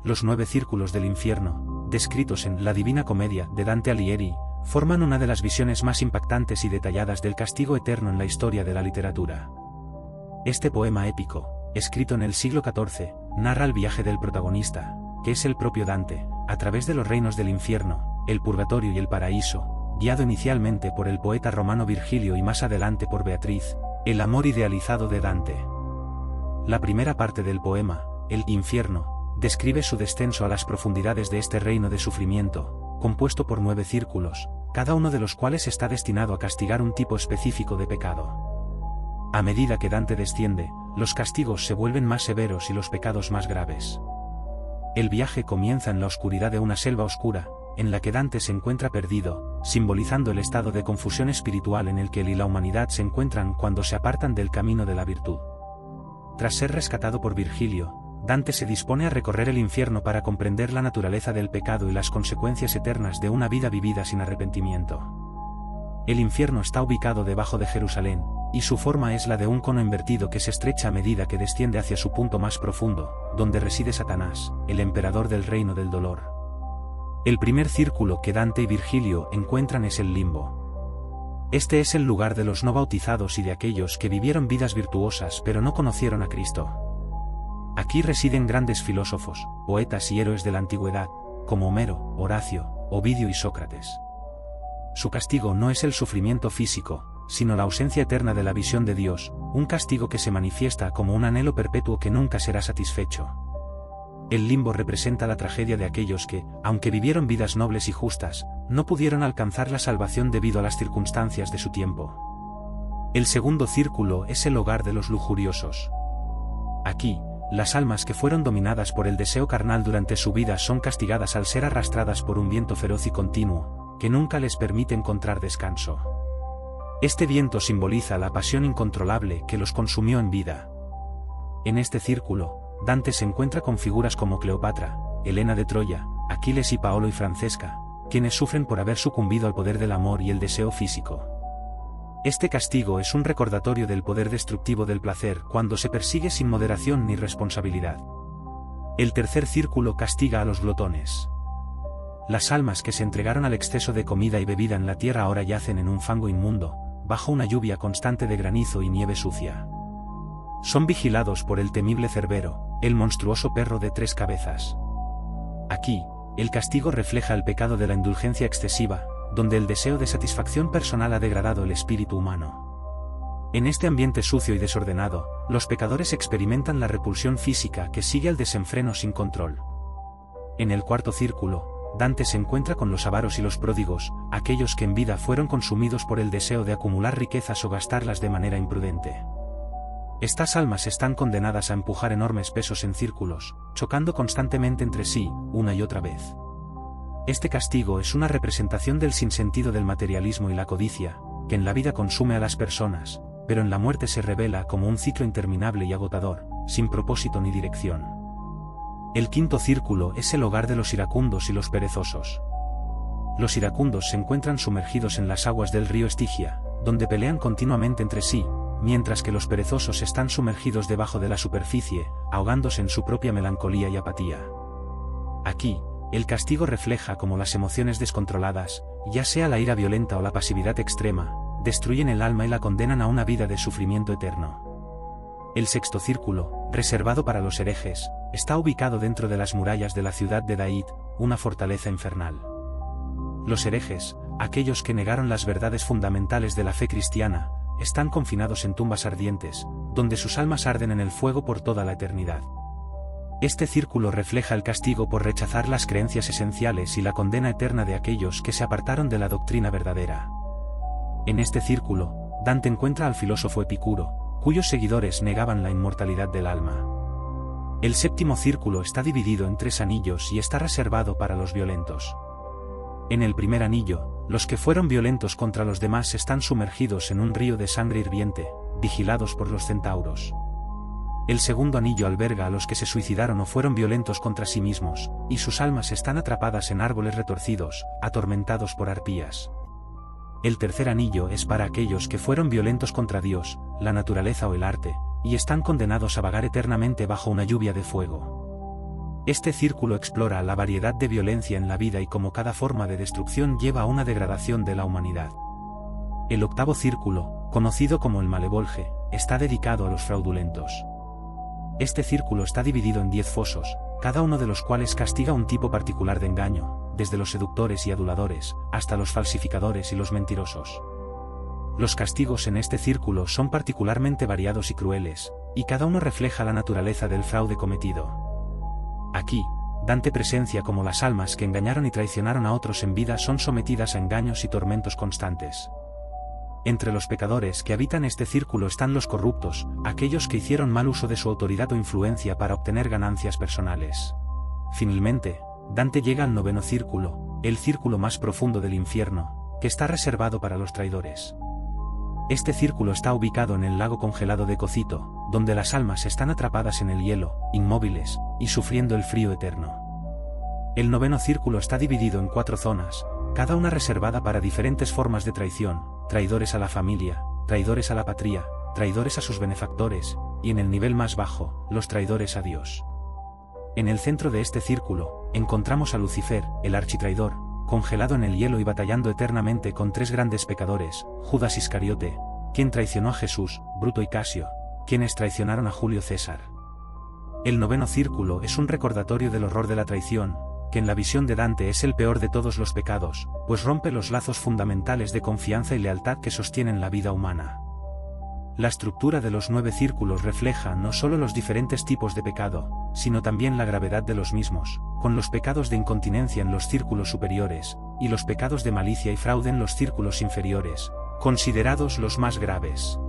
Los 9 círculos del infierno, descritos en La Divina Comedia de Dante Alighieri, forman una de las visiones más impactantes y detalladas del castigo eterno en la historia de la literatura. Este poema épico, escrito en el siglo XIV, narra el viaje del protagonista, que es el propio Dante, a través de los reinos del infierno, el purgatorio y el paraíso, guiado inicialmente por el poeta romano Virgilio y más adelante por Beatriz, el amor idealizado de Dante. La primera parte del poema, el infierno, describe su descenso a las profundidades de este reino de sufrimiento, compuesto por 9 círculos, cada uno de los cuales está destinado a castigar un tipo específico de pecado. A medida que Dante desciende, los castigos se vuelven más severos y los pecados más graves. El viaje comienza en la oscuridad de una selva oscura, en la que Dante se encuentra perdido, simbolizando el estado de confusión espiritual en el que él y la humanidad se encuentran cuando se apartan del camino de la virtud. Tras ser rescatado por Virgilio, Dante se dispone a recorrer el infierno para comprender la naturaleza del pecado y las consecuencias eternas de una vida vivida sin arrepentimiento. El infierno está ubicado debajo de Jerusalén, y su forma es la de un cono invertido que se estrecha a medida que desciende hacia su punto más profundo, donde reside Satanás, el emperador del reino del dolor. El primer círculo que Dante y Virgilio encuentran es el limbo. Este es el lugar de los no bautizados y de aquellos que vivieron vidas virtuosas pero no conocieron a Cristo. Aquí residen grandes filósofos, poetas y héroes de la antigüedad, como Homero, Horacio, Ovidio y Sócrates. Su castigo no es el sufrimiento físico, sino la ausencia eterna de la visión de Dios, un castigo que se manifiesta como un anhelo perpetuo que nunca será satisfecho. El limbo representa la tragedia de aquellos que, aunque vivieron vidas nobles y justas, no pudieron alcanzar la salvación debido a las circunstancias de su tiempo. El segundo círculo es el hogar de los lujuriosos. Aquí, las almas que fueron dominadas por el deseo carnal durante su vida son castigadas al ser arrastradas por un viento feroz y continuo, que nunca les permite encontrar descanso. Este viento simboliza la pasión incontrolable que los consumió en vida. En este círculo, Dante se encuentra con figuras como Cleopatra, Helena de Troya, Aquiles y Paolo y Francesca, quienes sufren por haber sucumbido al poder del amor y el deseo físico. Este castigo es un recordatorio del poder destructivo del placer cuando se persigue sin moderación ni responsabilidad. El tercer círculo castiga a los glotones. Las almas que se entregaron al exceso de comida y bebida en la tierra ahora yacen en un fango inmundo, bajo una lluvia constante de granizo y nieve sucia. Son vigilados por el temible Cerbero, el monstruoso perro de 3 cabezas. Aquí, el castigo refleja el pecado de la indulgencia excesiva, donde el deseo de satisfacción personal ha degradado el espíritu humano. En este ambiente sucio y desordenado, los pecadores experimentan la repulsión física que sigue al desenfreno sin control. En el cuarto círculo, Dante se encuentra con los avaros y los pródigos, aquellos que en vida fueron consumidos por el deseo de acumular riquezas o gastarlas de manera imprudente. Estas almas están condenadas a empujar enormes pesos en círculos, chocando constantemente entre sí, una y otra vez. Este castigo es una representación del sinsentido del materialismo y la codicia, que en la vida consume a las personas, pero en la muerte se revela como un ciclo interminable y agotador, sin propósito ni dirección. El quinto círculo es el hogar de los iracundos y los perezosos. Los iracundos se encuentran sumergidos en las aguas del río Estigia, donde pelean continuamente entre sí, mientras que los perezosos están sumergidos debajo de la superficie, ahogándose en su propia melancolía y apatía. Aquí, el castigo refleja cómo las emociones descontroladas, ya sea la ira violenta o la pasividad extrema, destruyen el alma y la condenan a una vida de sufrimiento eterno. El sexto círculo, reservado para los herejes, está ubicado dentro de las murallas de la ciudad de Daid, una fortaleza infernal. Los herejes, aquellos que negaron las verdades fundamentales de la fe cristiana, están confinados en tumbas ardientes, donde sus almas arden en el fuego por toda la eternidad. Este círculo refleja el castigo por rechazar las creencias esenciales y la condena eterna de aquellos que se apartaron de la doctrina verdadera. En este círculo, Dante encuentra al filósofo Epicuro, cuyos seguidores negaban la inmortalidad del alma. El séptimo círculo está dividido en 3 anillos y está reservado para los violentos. En el primer anillo, los que fueron violentos contra los demás están sumergidos en un río de sangre hirviente, vigilados por los centauros. El segundo anillo alberga a los que se suicidaron o fueron violentos contra sí mismos, y sus almas están atrapadas en árboles retorcidos, atormentados por arpías. El tercer anillo es para aquellos que fueron violentos contra Dios, la naturaleza o el arte, y están condenados a vagar eternamente bajo una lluvia de fuego. Este círculo explora la variedad de violencia en la vida y cómo cada forma de destrucción lleva a una degradación de la humanidad. El octavo círculo, conocido como el Malevolge, está dedicado a los fraudulentos. Este círculo está dividido en 10 fosos, cada uno de los cuales castiga un tipo particular de engaño, desde los seductores y aduladores, hasta los falsificadores y los mentirosos. Los castigos en este círculo son particularmente variados y crueles, y cada uno refleja la naturaleza del fraude cometido. Aquí, Dante presencia cómo las almas que engañaron y traicionaron a otros en vida son sometidas a engaños y tormentos constantes. Entre los pecadores que habitan este círculo están los corruptos, aquellos que hicieron mal uso de su autoridad o influencia para obtener ganancias personales. Finalmente, Dante llega al noveno círculo, el círculo más profundo del infierno, que está reservado para los traidores. Este círculo está ubicado en el lago congelado de Cocito, donde las almas están atrapadas en el hielo, inmóviles, y sufriendo el frío eterno. El noveno círculo está dividido en 4 zonas, cada una reservada para diferentes formas de traición: traidores a la familia, traidores a la patria, traidores a sus benefactores, y en el nivel más bajo, los traidores a Dios. En el centro de este círculo, encontramos a Lucifer, el architraidor, congelado en el hielo y batallando eternamente con 3 grandes pecadores: Judas Iscariote, quien traicionó a Jesús, Bruto y Casio, quienes traicionaron a Julio César. El noveno círculo es un recordatorio del horror de la traición, que en la visión de Dante es el peor de todos los pecados, pues rompe los lazos fundamentales de confianza y lealtad que sostienen la vida humana. La estructura de los 9 círculos refleja no solo los diferentes tipos de pecado, sino también la gravedad de los mismos, con los pecados de incontinencia en los círculos superiores, y los pecados de malicia y fraude en los círculos inferiores, considerados los más graves.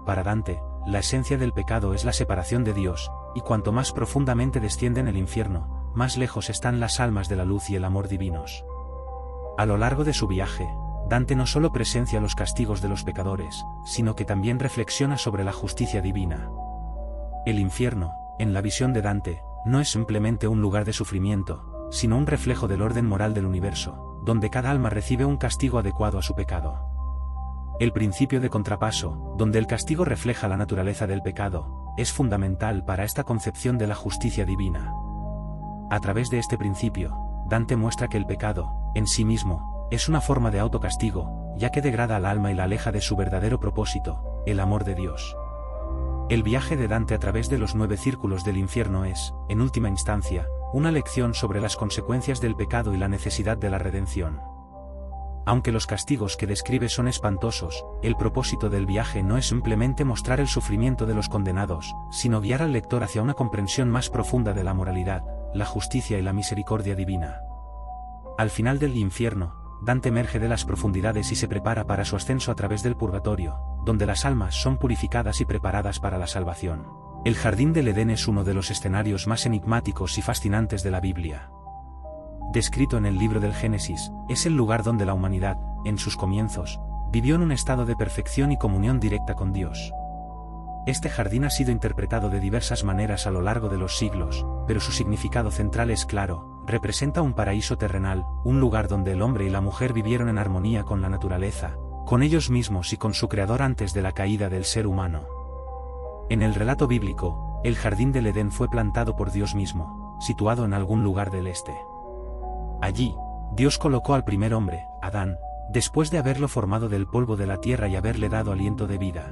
Para Dante, la esencia del pecado es la separación de Dios, y cuanto más profundamente desciende en el infierno, más lejos están las almas de la luz y el amor divinos. A lo largo de su viaje, Dante no solo presencia los castigos de los pecadores, sino que también reflexiona sobre la justicia divina. El infierno, en la visión de Dante, no es simplemente un lugar de sufrimiento, sino un reflejo del orden moral del universo, donde cada alma recibe un castigo adecuado a su pecado. El principio de contrapaso, donde el castigo refleja la naturaleza del pecado, es fundamental para esta concepción de la justicia divina. A través de este principio, Dante muestra que el pecado, en sí mismo, es una forma de autocastigo, ya que degrada al alma y la aleja de su verdadero propósito, el amor de Dios. El viaje de Dante a través de los 9 círculos del infierno es, en última instancia, una lección sobre las consecuencias del pecado y la necesidad de la redención. Aunque los castigos que describe son espantosos, el propósito del viaje no es simplemente mostrar el sufrimiento de los condenados, sino guiar al lector hacia una comprensión más profunda de la moralidad, la justicia y la misericordia divina. Al final del infierno, Dante emerge de las profundidades y se prepara para su ascenso a través del purgatorio, donde las almas son purificadas y preparadas para la salvación. El jardín del Edén es uno de los escenarios más enigmáticos y fascinantes de la Biblia. Descrito en el libro del Génesis, es el lugar donde la humanidad, en sus comienzos, vivió en un estado de perfección y comunión directa con Dios. Este jardín ha sido interpretado de diversas maneras a lo largo de los siglos, pero su significado central es claro: representa un paraíso terrenal, un lugar donde el hombre y la mujer vivieron en armonía con la naturaleza, con ellos mismos y con su creador antes de la caída del ser humano. En el relato bíblico, el jardín del Edén fue plantado por Dios mismo, situado en algún lugar del este. Allí, Dios colocó al primer hombre, Adán, después de haberlo formado del polvo de la tierra y haberle dado aliento de vida.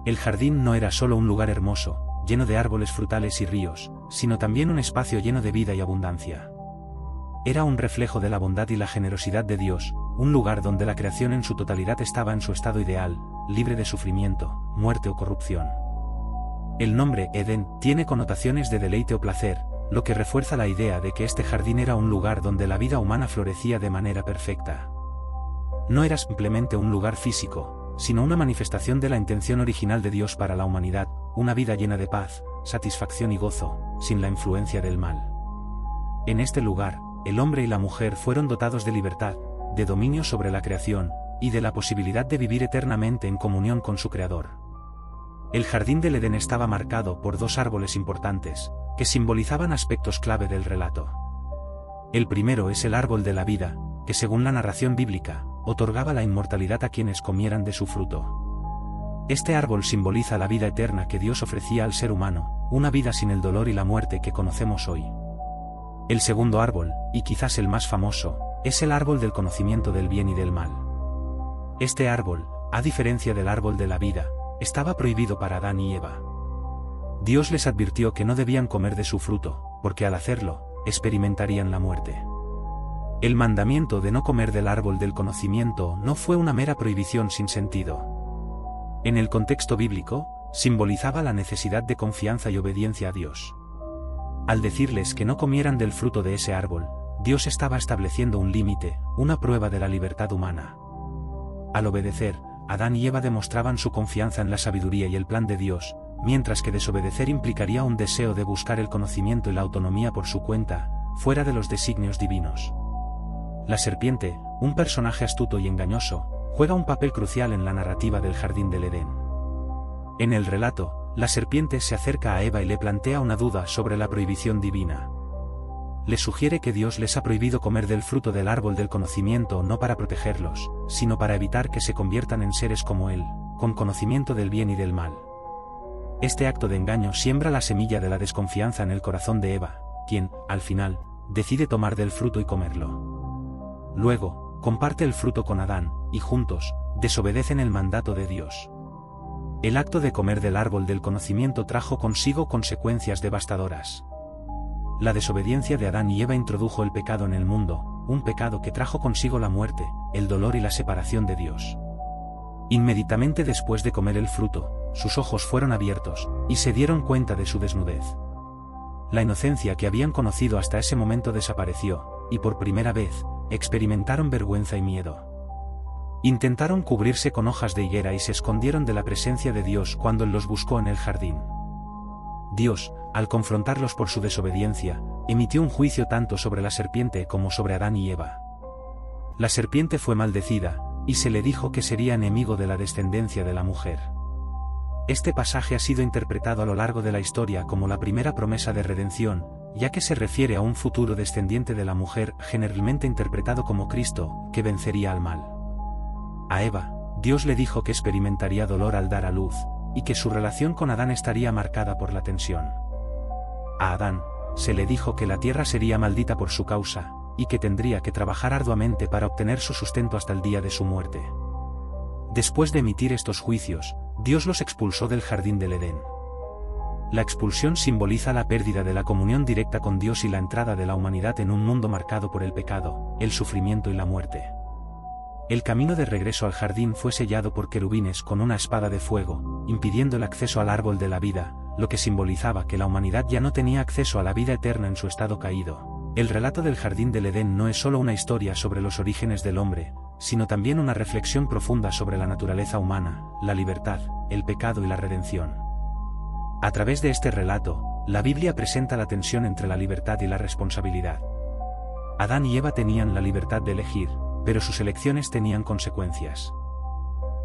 El jardín no era solo un lugar hermoso, lleno de árboles frutales y ríos, sino también un espacio lleno de vida y abundancia. Era un reflejo de la bondad y la generosidad de Dios, un lugar donde la creación en su totalidad estaba en su estado ideal, libre de sufrimiento, muerte o corrupción. El nombre Edén tiene connotaciones de deleite o placer, lo que refuerza la idea de que este jardín era un lugar donde la vida humana florecía de manera perfecta. No era simplemente un lugar físico, sino una manifestación de la intención original de Dios para la humanidad, una vida llena de paz, satisfacción y gozo, sin la influencia del mal. En este lugar, el hombre y la mujer fueron dotados de libertad, de dominio sobre la creación, y de la posibilidad de vivir eternamente en comunión con su Creador. El jardín del Edén estaba marcado por 2 árboles importantes, que simbolizaban aspectos clave del relato. El primero es el árbol de la vida, que según la narración bíblica, otorgaba la inmortalidad a quienes comieran de su fruto. Este árbol simboliza la vida eterna que Dios ofrecía al ser humano, una vida sin el dolor y la muerte que conocemos hoy. El segundo árbol, y quizás el más famoso, es el árbol del conocimiento del bien y del mal. Este árbol, a diferencia del árbol de la vida, estaba prohibido para Adán y Eva. Dios les advirtió que no debían comer de su fruto, porque al hacerlo, experimentarían la muerte. El mandamiento de no comer del árbol del conocimiento no fue una mera prohibición sin sentido. En el contexto bíblico, simbolizaba la necesidad de confianza y obediencia a Dios. Al decirles que no comieran del fruto de ese árbol, Dios estaba estableciendo un límite, una prueba de la libertad humana. Al obedecer, Adán y Eva demostraban su confianza en la sabiduría y el plan de Dios, mientras que desobedecer implicaría un deseo de buscar el conocimiento y la autonomía por su cuenta, fuera de los designios divinos. La serpiente, un personaje astuto y engañoso, juega un papel crucial en la narrativa del Jardín del Edén. En el relato, la serpiente se acerca a Eva y le plantea una duda sobre la prohibición divina. Le sugiere que Dios les ha prohibido comer del fruto del árbol del conocimiento no para protegerlos, sino para evitar que se conviertan en seres como Él, con conocimiento del bien y del mal. Este acto de engaño siembra la semilla de la desconfianza en el corazón de Eva, quien, al final, decide tomar del fruto y comerlo. Luego, comparte el fruto con Adán, y juntos, desobedecen el mandato de Dios. El acto de comer del árbol del conocimiento trajo consigo consecuencias devastadoras. La desobediencia de Adán y Eva introdujo el pecado en el mundo, un pecado que trajo consigo la muerte, el dolor y la separación de Dios. Inmediatamente después de comer el fruto, sus ojos fueron abiertos, y se dieron cuenta de su desnudez. La inocencia que habían conocido hasta ese momento desapareció, y por primera vez, experimentaron vergüenza y miedo. Intentaron cubrirse con hojas de higuera y se escondieron de la presencia de Dios cuando Él los buscó en el jardín. Dios, al confrontarlos por su desobediencia, emitió un juicio tanto sobre la serpiente como sobre Adán y Eva. La serpiente fue maldecida, y se le dijo que sería enemigo de la descendencia de la mujer. Este pasaje ha sido interpretado a lo largo de la historia como la primera promesa de redención, ya que se refiere a un futuro descendiente de la mujer, generalmente interpretado como Cristo, que vencería al mal. A Eva, Dios le dijo que experimentaría dolor al dar a luz, y que su relación con Adán estaría marcada por la tensión. A Adán, se le dijo que la tierra sería maldita por su causa, y que tendría que trabajar arduamente para obtener su sustento hasta el día de su muerte. Después de emitir estos juicios, Dios los expulsó del jardín del Edén. La expulsión simboliza la pérdida de la comunión directa con Dios y la entrada de la humanidad en un mundo marcado por el pecado, el sufrimiento y la muerte. El camino de regreso al jardín fue sellado por querubines con una espada de fuego, impidiendo el acceso al árbol de la vida, lo que simbolizaba que la humanidad ya no tenía acceso a la vida eterna en su estado caído. El relato del Jardín del Edén no es solo una historia sobre los orígenes del hombre, sino también una reflexión profunda sobre la naturaleza humana, la libertad, el pecado y la redención. A través de este relato, la Biblia presenta la tensión entre la libertad y la responsabilidad. Adán y Eva tenían la libertad de elegir, pero sus elecciones tenían consecuencias.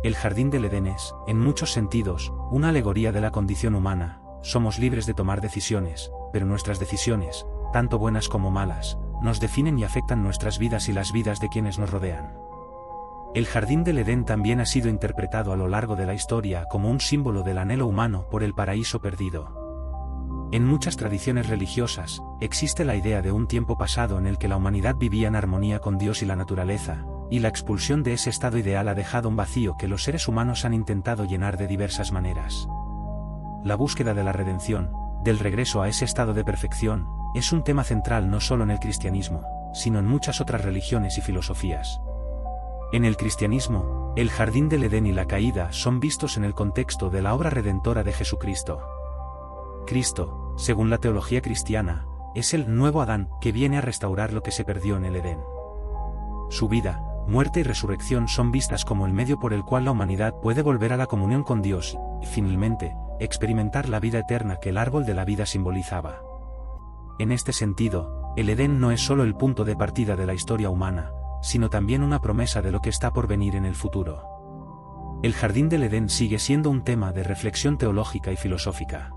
El Jardín del Edén es, en muchos sentidos, una alegoría de la condición humana. Somos libres de tomar decisiones, pero nuestras decisiones, tanto buenas como malas, nos definen y afectan nuestras vidas y las vidas de quienes nos rodean. El Jardín del Edén también ha sido interpretado a lo largo de la historia como un símbolo del anhelo humano por el paraíso perdido. En muchas tradiciones religiosas, existe la idea de un tiempo pasado en el que la humanidad vivía en armonía con Dios y la naturaleza, y la expulsión de ese estado ideal ha dejado un vacío que los seres humanos han intentado llenar de diversas maneras. La búsqueda de la redención, del regreso a ese estado de perfección, es un tema central no solo en el cristianismo, sino en muchas otras religiones y filosofías. En el cristianismo, el Jardín del Edén y la caída son vistos en el contexto de la obra redentora de Jesucristo. Cristo, según la teología cristiana, es el nuevo Adán que viene a restaurar lo que se perdió en el Edén. Su vida, muerte y resurrección son vistas como el medio por el cual la humanidad puede volver a la comunión con Dios y, finalmente, experimentar la vida eterna que el árbol de la vida simbolizaba. En este sentido, el Edén no es solo el punto de partida de la historia humana, sino también una promesa de lo que está por venir en el futuro. El Jardín del Edén sigue siendo un tema de reflexión teológica y filosófica.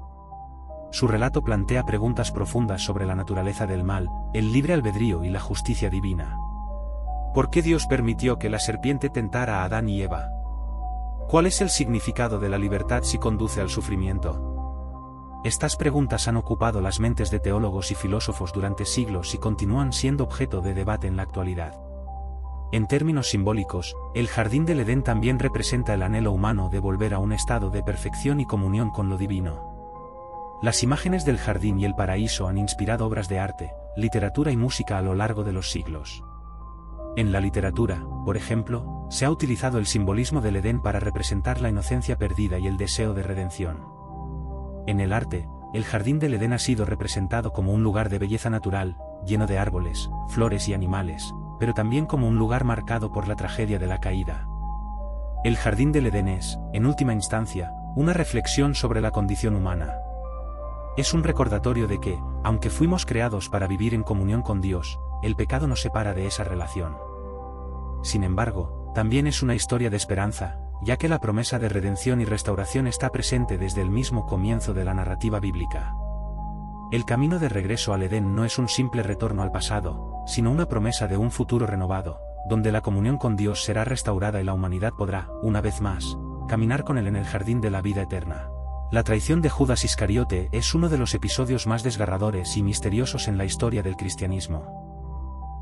Su relato plantea preguntas profundas sobre la naturaleza del mal, el libre albedrío y la justicia divina. ¿Por qué Dios permitió que la serpiente tentara a Adán y Eva? ¿Cuál es el significado de la libertad si conduce al sufrimiento? Estas preguntas han ocupado las mentes de teólogos y filósofos durante siglos y continúan siendo objeto de debate en la actualidad. En términos simbólicos, el jardín del Edén también representa el anhelo humano de volver a un estado de perfección y comunión con lo divino. Las imágenes del jardín y el paraíso han inspirado obras de arte, literatura y música a lo largo de los siglos. En la literatura, por ejemplo, se ha utilizado el simbolismo del Edén para representar la inocencia perdida y el deseo de redención. En el arte, el jardín del Edén ha sido representado como un lugar de belleza natural, lleno de árboles, flores y animales, pero también como un lugar marcado por la tragedia de la caída. El jardín del Edén es, en última instancia, una reflexión sobre la condición humana. Es un recordatorio de que, aunque fuimos creados para vivir en comunión con Dios, el pecado nos separa de esa relación. Sin embargo, también es una historia de esperanza, ya que la promesa de redención y restauración está presente desde el mismo comienzo de la narrativa bíblica. El camino de regreso al Edén no es un simple retorno al pasado, sino una promesa de un futuro renovado, donde la comunión con Dios será restaurada y la humanidad podrá, una vez más, caminar con Él en el jardín de la vida eterna. La traición de Judas Iscariote es uno de los episodios más desgarradores y misteriosos en la historia del cristianismo.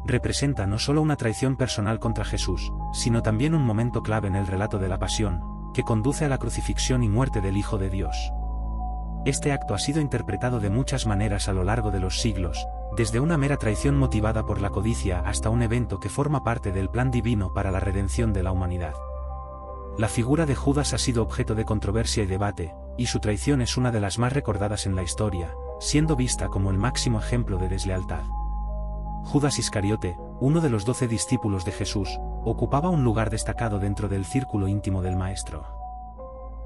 Representa no solo una traición personal contra Jesús, sino también un momento clave en el relato de la pasión, que conduce a la crucifixión y muerte del Hijo de Dios. Este acto ha sido interpretado de muchas maneras a lo largo de los siglos, desde una mera traición motivada por la codicia hasta un evento que forma parte del plan divino para la redención de la humanidad. La figura de Judas ha sido objeto de controversia y debate, y su traición es una de las más recordadas en la historia, siendo vista como el máximo ejemplo de deslealtad. Judas Iscariote, uno de los 12 discípulos de Jesús, ocupaba un lugar destacado dentro del círculo íntimo del Maestro.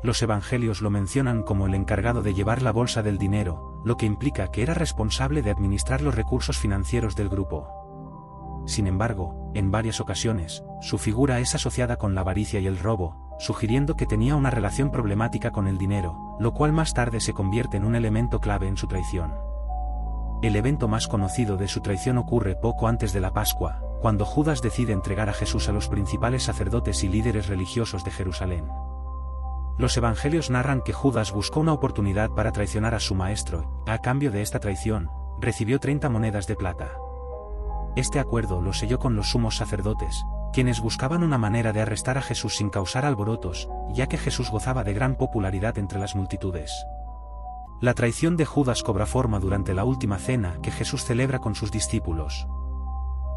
Los evangelios lo mencionan como el encargado de llevar la bolsa del dinero, lo que implica que era responsable de administrar los recursos financieros del grupo. Sin embargo, en varias ocasiones, su figura es asociada con la avaricia y el robo, sugiriendo que tenía una relación problemática con el dinero, lo cual más tarde se convierte en un elemento clave en su traición. El evento más conocido de su traición ocurre poco antes de la Pascua, cuando Judas decide entregar a Jesús a los principales sacerdotes y líderes religiosos de Jerusalén. Los evangelios narran que Judas buscó una oportunidad para traicionar a su maestro, y a cambio de esta traición, recibió 30 monedas de plata. Este acuerdo lo selló con los sumos sacerdotes, quienes buscaban una manera de arrestar a Jesús sin causar alborotos, ya que Jesús gozaba de gran popularidad entre las multitudes. La traición de Judas cobra forma durante la última cena que Jesús celebra con sus discípulos.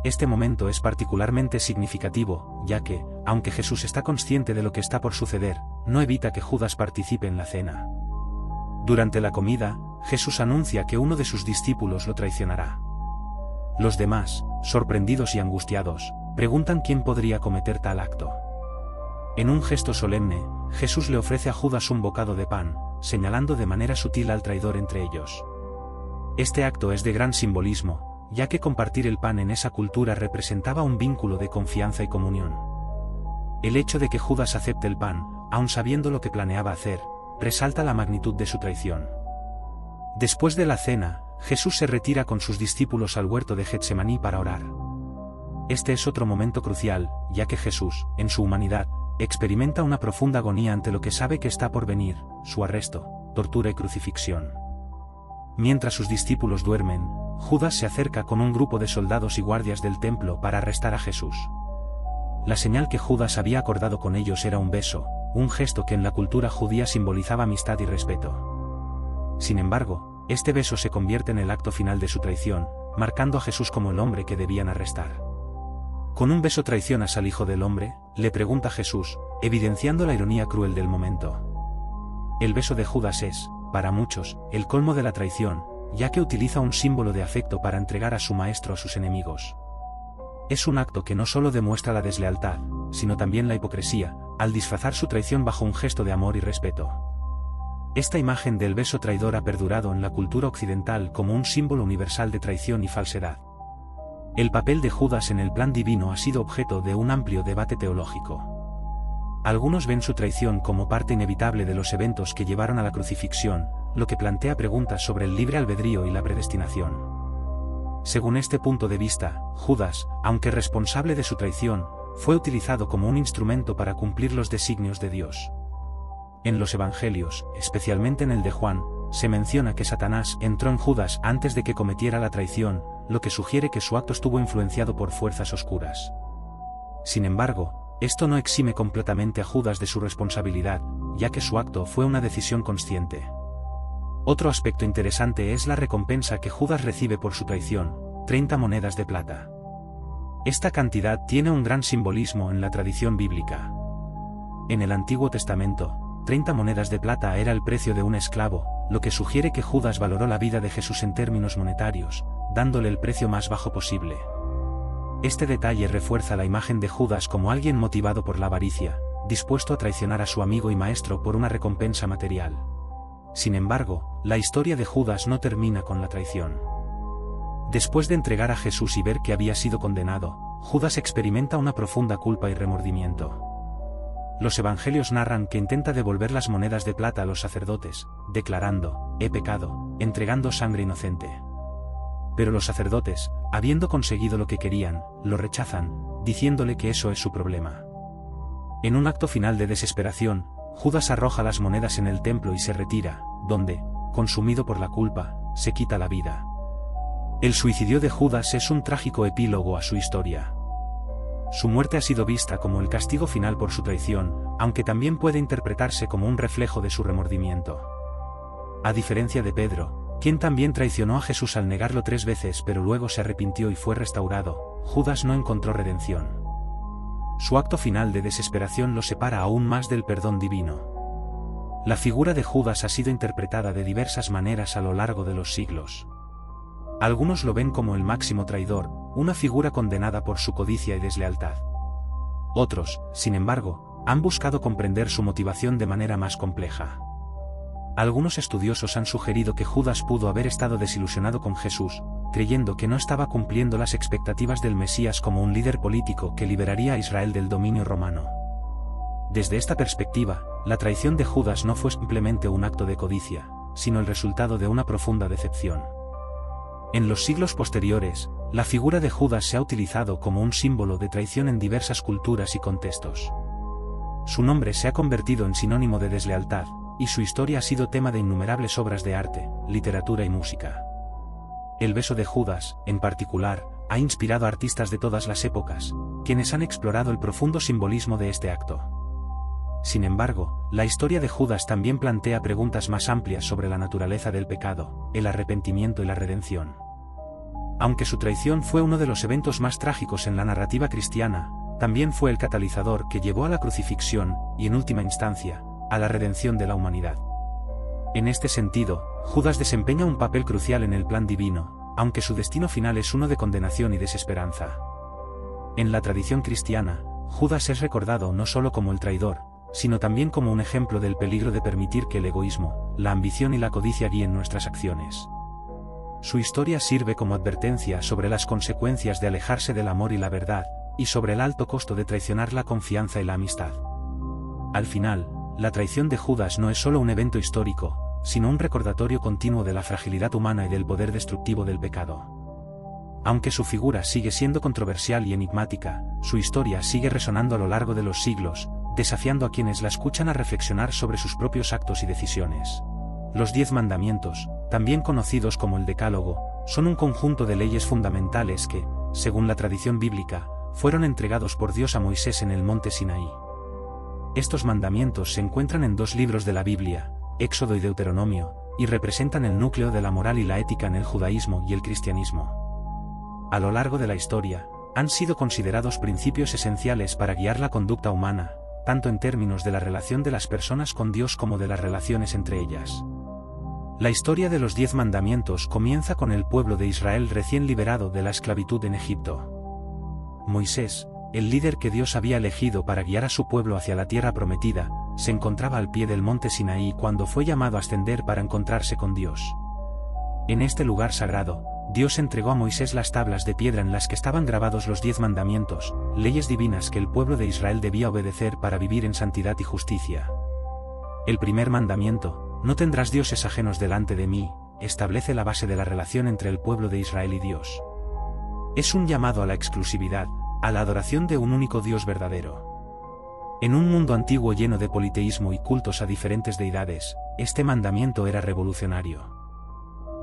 Este momento es particularmente significativo, ya que, aunque Jesús está consciente de lo que está por suceder, no evita que Judas participe en la cena. Durante la comida, Jesús anuncia que uno de sus discípulos lo traicionará. Los demás, sorprendidos y angustiados, preguntan quién podría cometer tal acto. En un gesto solemne, Jesús le ofrece a Judas un bocado de pan, señalando de manera sutil al traidor entre ellos. Este acto es de gran simbolismo, ya que compartir el pan en esa cultura representaba un vínculo de confianza y comunión. El hecho de que Judas acepte el pan, aun sabiendo lo que planeaba hacer, resalta la magnitud de su traición. Después de la cena, Jesús se retira con sus discípulos al huerto de Getsemaní para orar. Este es otro momento crucial, ya que Jesús, en su humanidad, experimenta una profunda agonía ante lo que sabe que está por venir, su arresto, tortura y crucifixión. Mientras sus discípulos duermen, Judas se acerca con un grupo de soldados y guardias del templo para arrestar a Jesús. La señal que Judas había acordado con ellos era un beso, un gesto que en la cultura judía simbolizaba amistad y respeto. Sin embargo, este beso se convierte en el acto final de su traición, marcando a Jesús como el hombre que debían arrestar. ¿Con un beso traicionas al Hijo del Hombre?, le pregunta Jesús, evidenciando la ironía cruel del momento. El beso de Judas es, para muchos, el colmo de la traición, ya que utiliza un símbolo de afecto para entregar a su maestro a sus enemigos. Es un acto que no solo demuestra la deslealtad, sino también la hipocresía, al disfrazar su traición bajo un gesto de amor y respeto. Esta imagen del beso traidor ha perdurado en la cultura occidental como un símbolo universal de traición y falsedad. El papel de Judas en el plan divino ha sido objeto de un amplio debate teológico. Algunos ven su traición como parte inevitable de los eventos que llevaron a la crucifixión, lo que plantea preguntas sobre el libre albedrío y la predestinación. Según este punto de vista, Judas, aunque responsable de su traición, fue utilizado como un instrumento para cumplir los designios de Dios. En los Evangelios, especialmente en el de Juan, se menciona que Satanás entró en Judas antes de que cometiera la traición, lo que sugiere que su acto estuvo influenciado por fuerzas oscuras. Sin embargo, esto no exime completamente a Judas de su responsabilidad, ya que su acto fue una decisión consciente. Otro aspecto interesante es la recompensa que Judas recibe por su traición, 30 monedas de plata. Esta cantidad tiene un gran simbolismo en la tradición bíblica. En el Antiguo Testamento, 30 monedas de plata era el precio de un esclavo, lo que sugiere que Judas valoró la vida de Jesús en términos monetarios, dándole el precio más bajo posible. Este detalle refuerza la imagen de Judas como alguien motivado por la avaricia, dispuesto a traicionar a su amigo y maestro por una recompensa material. Sin embargo, la historia de Judas no termina con la traición. Después de entregar a Jesús y ver que había sido condenado, Judas experimenta una profunda culpa y remordimiento. Los evangelios narran que intenta devolver las monedas de plata a los sacerdotes, declarando: «He pecado», entregando sangre inocente. Pero los sacerdotes, habiendo conseguido lo que querían, lo rechazan, diciéndole que eso es su problema. En un acto final de desesperación, Judas arroja las monedas en el templo y se retira, donde, consumido por la culpa, se quita la vida. El suicidio de Judas es un trágico epílogo a su historia. Su muerte ha sido vista como el castigo final por su traición, aunque también puede interpretarse como un reflejo de su remordimiento. A diferencia de Pedro, quien también traicionó a Jesús al negarlo 3 veces pero luego se arrepintió y fue restaurado, Judas no encontró redención. Su acto final de desesperación lo separa aún más del perdón divino. La figura de Judas ha sido interpretada de diversas maneras a lo largo de los siglos. Algunos lo ven como el máximo traidor, una figura condenada por su codicia y deslealtad. Otros, sin embargo, han buscado comprender su motivación de manera más compleja. Algunos estudiosos han sugerido que Judas pudo haber estado desilusionado con Jesús, creyendo que no estaba cumpliendo las expectativas del Mesías como un líder político que liberaría a Israel del dominio romano. Desde esta perspectiva, la traición de Judas no fue simplemente un acto de codicia, sino el resultado de una profunda decepción. En los siglos posteriores, la figura de Judas se ha utilizado como un símbolo de traición en diversas culturas y contextos. Su nombre se ha convertido en sinónimo de deslealtad, y su historia ha sido tema de innumerables obras de arte, literatura y música. El beso de Judas, en particular, ha inspirado a artistas de todas las épocas, quienes han explorado el profundo simbolismo de este acto. Sin embargo, la historia de Judas también plantea preguntas más amplias sobre la naturaleza del pecado, el arrepentimiento y la redención. Aunque su traición fue uno de los eventos más trágicos en la narrativa cristiana, también fue el catalizador que llevó a la crucifixión, y en última instancia, a la redención de la humanidad. En este sentido, Judas desempeña un papel crucial en el plan divino, aunque su destino final es uno de condenación y desesperanza. En la tradición cristiana, Judas es recordado no solo como el traidor, sino también como un ejemplo del peligro de permitir que el egoísmo, la ambición y la codicia guíen nuestras acciones. Su historia sirve como advertencia sobre las consecuencias de alejarse del amor y la verdad, y sobre el alto costo de traicionar la confianza y la amistad. Al final, la traición de Judas no es solo un evento histórico, sino un recordatorio continuo de la fragilidad humana y del poder destructivo del pecado. Aunque su figura sigue siendo controversial y enigmática, su historia sigue resonando a lo largo de los siglos, desafiando a quienes la escuchan a reflexionar sobre sus propios actos y decisiones. Los 10 mandamientos, también conocidos como el Decálogo, son un conjunto de leyes fundamentales que, según la tradición bíblica, fueron entregados por Dios a Moisés en el monte Sinaí. Estos mandamientos se encuentran en 2 libros de la Biblia, Éxodo y Deuteronomio, y representan el núcleo de la moral y la ética en el judaísmo y el cristianismo. A lo largo de la historia, han sido considerados principios esenciales para guiar la conducta humana, tanto en términos de la relación de las personas con Dios como de las relaciones entre ellas. La historia de los 10 mandamientos comienza con el pueblo de Israel recién liberado de la esclavitud en Egipto. Moisés, el líder que Dios había elegido para guiar a su pueblo hacia la tierra prometida, se encontraba al pie del monte Sinaí cuando fue llamado a ascender para encontrarse con Dios. En este lugar sagrado, Dios entregó a Moisés las tablas de piedra en las que estaban grabados los 10 mandamientos, leyes divinas que el pueblo de Israel debía obedecer para vivir en santidad y justicia. El primer mandamiento, no tendrás dioses ajenos delante de mí, establece la base de la relación entre el pueblo de Israel y Dios. Es un llamado a la exclusividad, a la adoración de un único Dios verdadero. En un mundo antiguo lleno de politeísmo y cultos a diferentes deidades, este mandamiento era revolucionario.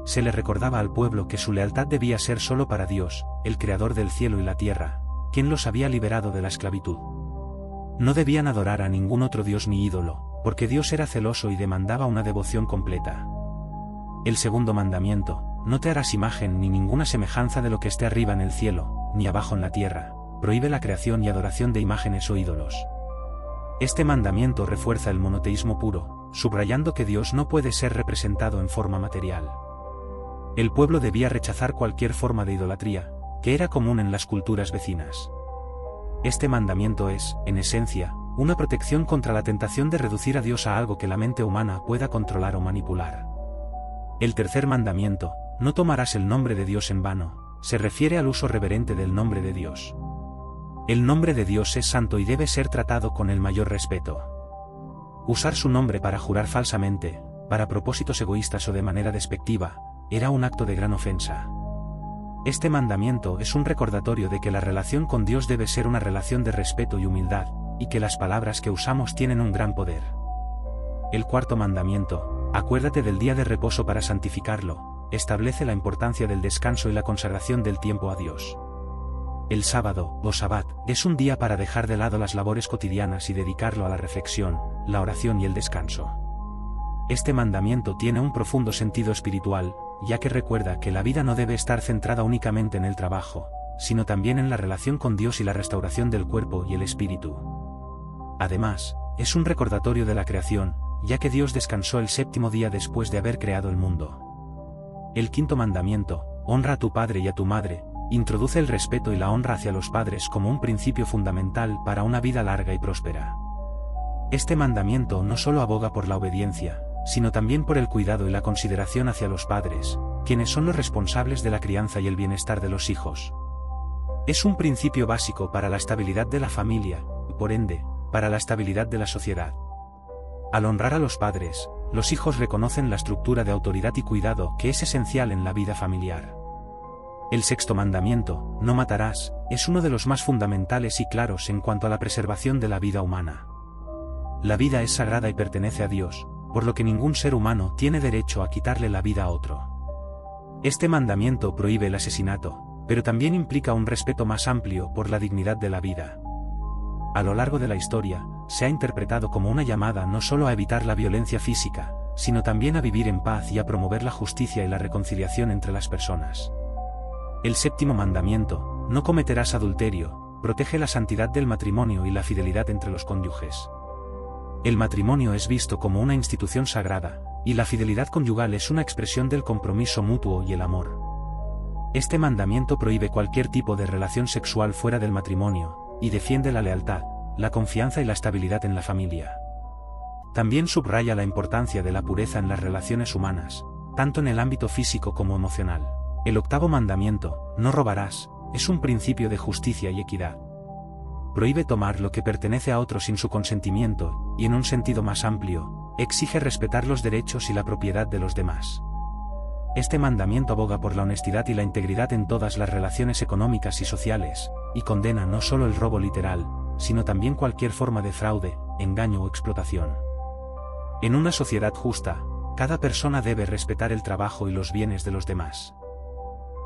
Se le recordaba al pueblo que su lealtad debía ser solo para Dios, el creador del cielo y la tierra, quien los había liberado de la esclavitud. No debían adorar a ningún otro dios ni ídolo, porque Dios era celoso y demandaba una devoción completa. El segundo mandamiento: no te harás imagen ni ninguna semejanza de lo que esté arriba en el cielo, ni abajo en la tierra, prohíbe la creación y adoración de imágenes o ídolos. Este mandamiento refuerza el monoteísmo puro, subrayando que Dios no puede ser representado en forma material. El pueblo debía rechazar cualquier forma de idolatría, que era común en las culturas vecinas. Este mandamiento es, en esencia, una protección contra la tentación de reducir a Dios a algo que la mente humana pueda controlar o manipular. El tercer mandamiento: no tomarás el nombre de Dios en vano, se refiere al uso reverente del nombre de Dios. El nombre de Dios es santo y debe ser tratado con el mayor respeto. Usar su nombre para jurar falsamente, para propósitos egoístas o de manera despectiva, era un acto de gran ofensa. Este mandamiento es un recordatorio de que la relación con Dios debe ser una relación de respeto y humildad, y que las palabras que usamos tienen un gran poder. El cuarto mandamiento: acuérdate del día de reposo para santificarlo, establece la importancia del descanso y la consagración del tiempo a Dios. El sábado, o sabbat, es un día para dejar de lado las labores cotidianas y dedicarlo a la reflexión, la oración y el descanso. Este mandamiento tiene un profundo sentido espiritual, ya que recuerda que la vida no debe estar centrada únicamente en el trabajo, sino también en la relación con Dios y la restauración del cuerpo y el espíritu. Además, es un recordatorio de la creación, ya que Dios descansó el séptimo día después de haber creado el mundo. El quinto mandamiento: honra a tu padre y a tu madre, introduce el respeto y la honra hacia los padres como un principio fundamental para una vida larga y próspera. Este mandamiento no solo aboga por la obediencia, sino también por el cuidado y la consideración hacia los padres, quienes son los responsables de la crianza y el bienestar de los hijos. Es un principio básico para la estabilidad de la familia, y por ende, para la estabilidad de la sociedad. Al honrar a los padres, los hijos reconocen la estructura de autoridad y cuidado que es esencial en la vida familiar. El sexto mandamiento: no matarás, es uno de los más fundamentales y claros en cuanto a la preservación de la vida humana. La vida es sagrada y pertenece a Dios, por lo que ningún ser humano tiene derecho a quitarle la vida a otro. Este mandamiento prohíbe el asesinato, pero también implica un respeto más amplio por la dignidad de la vida. A lo largo de la historia, se ha interpretado como una llamada no solo a evitar la violencia física, sino también a vivir en paz y a promover la justicia y la reconciliación entre las personas. El séptimo mandamiento: no cometerás adulterio, protege la santidad del matrimonio y la fidelidad entre los cónyuges. El matrimonio es visto como una institución sagrada, y la fidelidad conyugal es una expresión del compromiso mutuo y el amor. Este mandamiento prohíbe cualquier tipo de relación sexual fuera del matrimonio, y defiende la lealtad, la confianza y la estabilidad en la familia. También subraya la importancia de la pureza en las relaciones humanas, tanto en el ámbito físico como emocional. El octavo mandamiento: no robarás, es un principio de justicia y equidad. Prohíbe tomar lo que pertenece a otro sin su consentimiento, y en un sentido más amplio, exige respetar los derechos y la propiedad de los demás. Este mandamiento aboga por la honestidad y la integridad en todas las relaciones económicas y sociales, y condena no solo el robo literal, sino también cualquier forma de fraude, engaño o explotación. En una sociedad justa, cada persona debe respetar el trabajo y los bienes de los demás.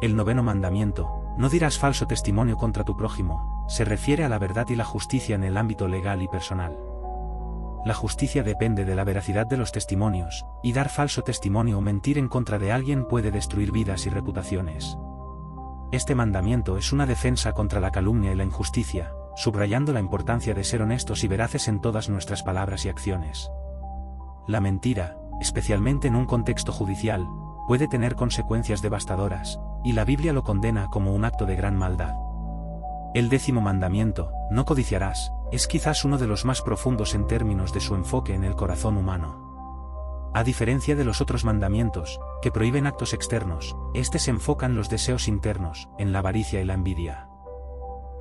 El noveno mandamiento: no dirás falso testimonio contra tu prójimo, se refiere a la verdad y la justicia en el ámbito legal y personal. La justicia depende de la veracidad de los testimonios, y dar falso testimonio o mentir en contra de alguien puede destruir vidas y reputaciones. Este mandamiento es una defensa contra la calumnia y la injusticia, subrayando la importancia de ser honestos y veraces en todas nuestras palabras y acciones. La mentira, especialmente en un contexto judicial, puede tener consecuencias devastadoras, y la Biblia lo condena como un acto de gran maldad. El décimo mandamiento: no codiciarás, es quizás uno de los más profundos en términos de su enfoque en el corazón humano. A diferencia de los otros mandamientos, que prohíben actos externos, este se enfoca en los deseos internos, en la avaricia y la envidia.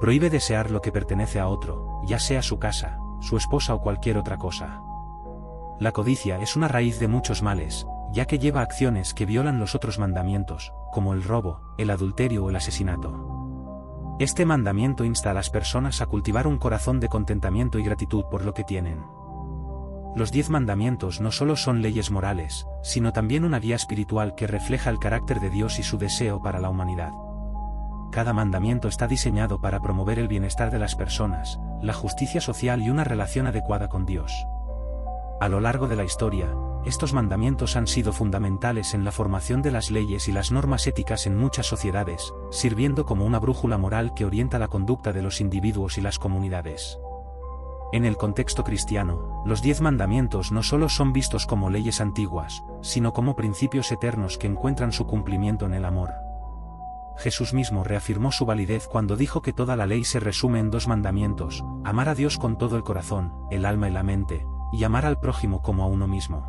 Prohíbe desear lo que pertenece a otro, ya sea su casa, su esposa o cualquier otra cosa. La codicia es una raíz de muchos males, ya que lleva a acciones que violan los otros mandamientos, como el robo, el adulterio o el asesinato. Este mandamiento insta a las personas a cultivar un corazón de contentamiento y gratitud por lo que tienen. Los 10 mandamientos no solo son leyes morales, sino también una guía espiritual que refleja el carácter de Dios y su deseo para la humanidad. Cada mandamiento está diseñado para promover el bienestar de las personas, la justicia social y una relación adecuada con Dios. A lo largo de la historia, estos mandamientos han sido fundamentales en la formación de las leyes y las normas éticas en muchas sociedades, sirviendo como una brújula moral que orienta la conducta de los individuos y las comunidades. En el contexto cristiano, los 10 mandamientos no solo son vistos como leyes antiguas, sino como principios eternos que encuentran su cumplimiento en el amor. Jesús mismo reafirmó su validez cuando dijo que toda la ley se resume en 2 mandamientos: amar a Dios con todo el corazón, el alma y la mente, y amar al prójimo como a uno mismo.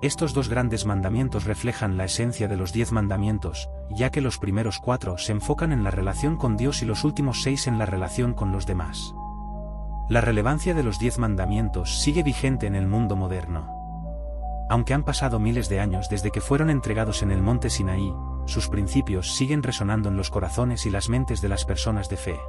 Estos 2 grandes mandamientos reflejan la esencia de los 10 mandamientos, ya que los primeros 4 se enfocan en la relación con Dios y los últimos 6 en la relación con los demás. La relevancia de los 10 mandamientos sigue vigente en el mundo moderno. Aunque han pasado miles de años desde que fueron entregados en el monte Sinaí, sus principios siguen resonando en los corazones y las mentes de las personas de fe.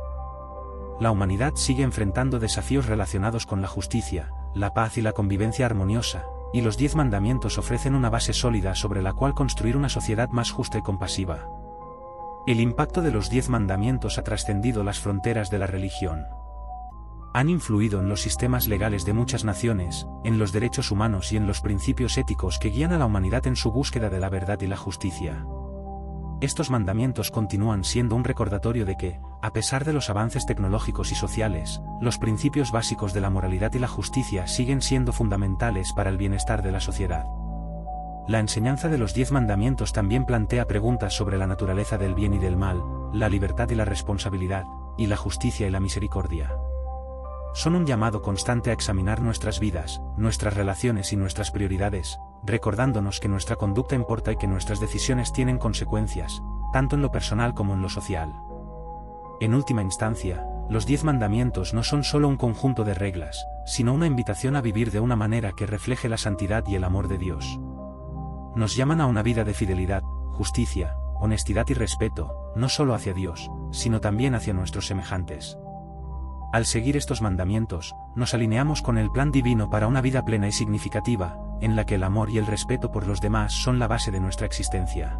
La humanidad sigue enfrentando desafíos relacionados con la justicia, la paz y la convivencia armoniosa, y los 10 mandamientos ofrecen una base sólida sobre la cual construir una sociedad más justa y compasiva. El impacto de los 10 mandamientos ha trascendido las fronteras de la religión. Han influido en los sistemas legales de muchas naciones, en los derechos humanos y en los principios éticos que guían a la humanidad en su búsqueda de la verdad y la justicia. Estos mandamientos continúan siendo un recordatorio de que, a pesar de los avances tecnológicos y sociales, los principios básicos de la moralidad y la justicia siguen siendo fundamentales para el bienestar de la sociedad. La enseñanza de los 10 mandamientos también plantea preguntas sobre la naturaleza del bien y del mal, la libertad y la responsabilidad, y la justicia y la misericordia. Son un llamado constante a examinar nuestras vidas, nuestras relaciones y nuestras prioridades, recordándonos que nuestra conducta importa y que nuestras decisiones tienen consecuencias, tanto en lo personal como en lo social. En última instancia, los 10 mandamientos no son solo un conjunto de reglas, sino una invitación a vivir de una manera que refleje la santidad y el amor de Dios. Nos llaman a una vida de fidelidad, justicia, honestidad y respeto, no solo hacia Dios, sino también hacia nuestros semejantes. Al seguir estos mandamientos, nos alineamos con el plan divino para una vida plena y significativa, en la que el amor y el respeto por los demás son la base de nuestra existencia.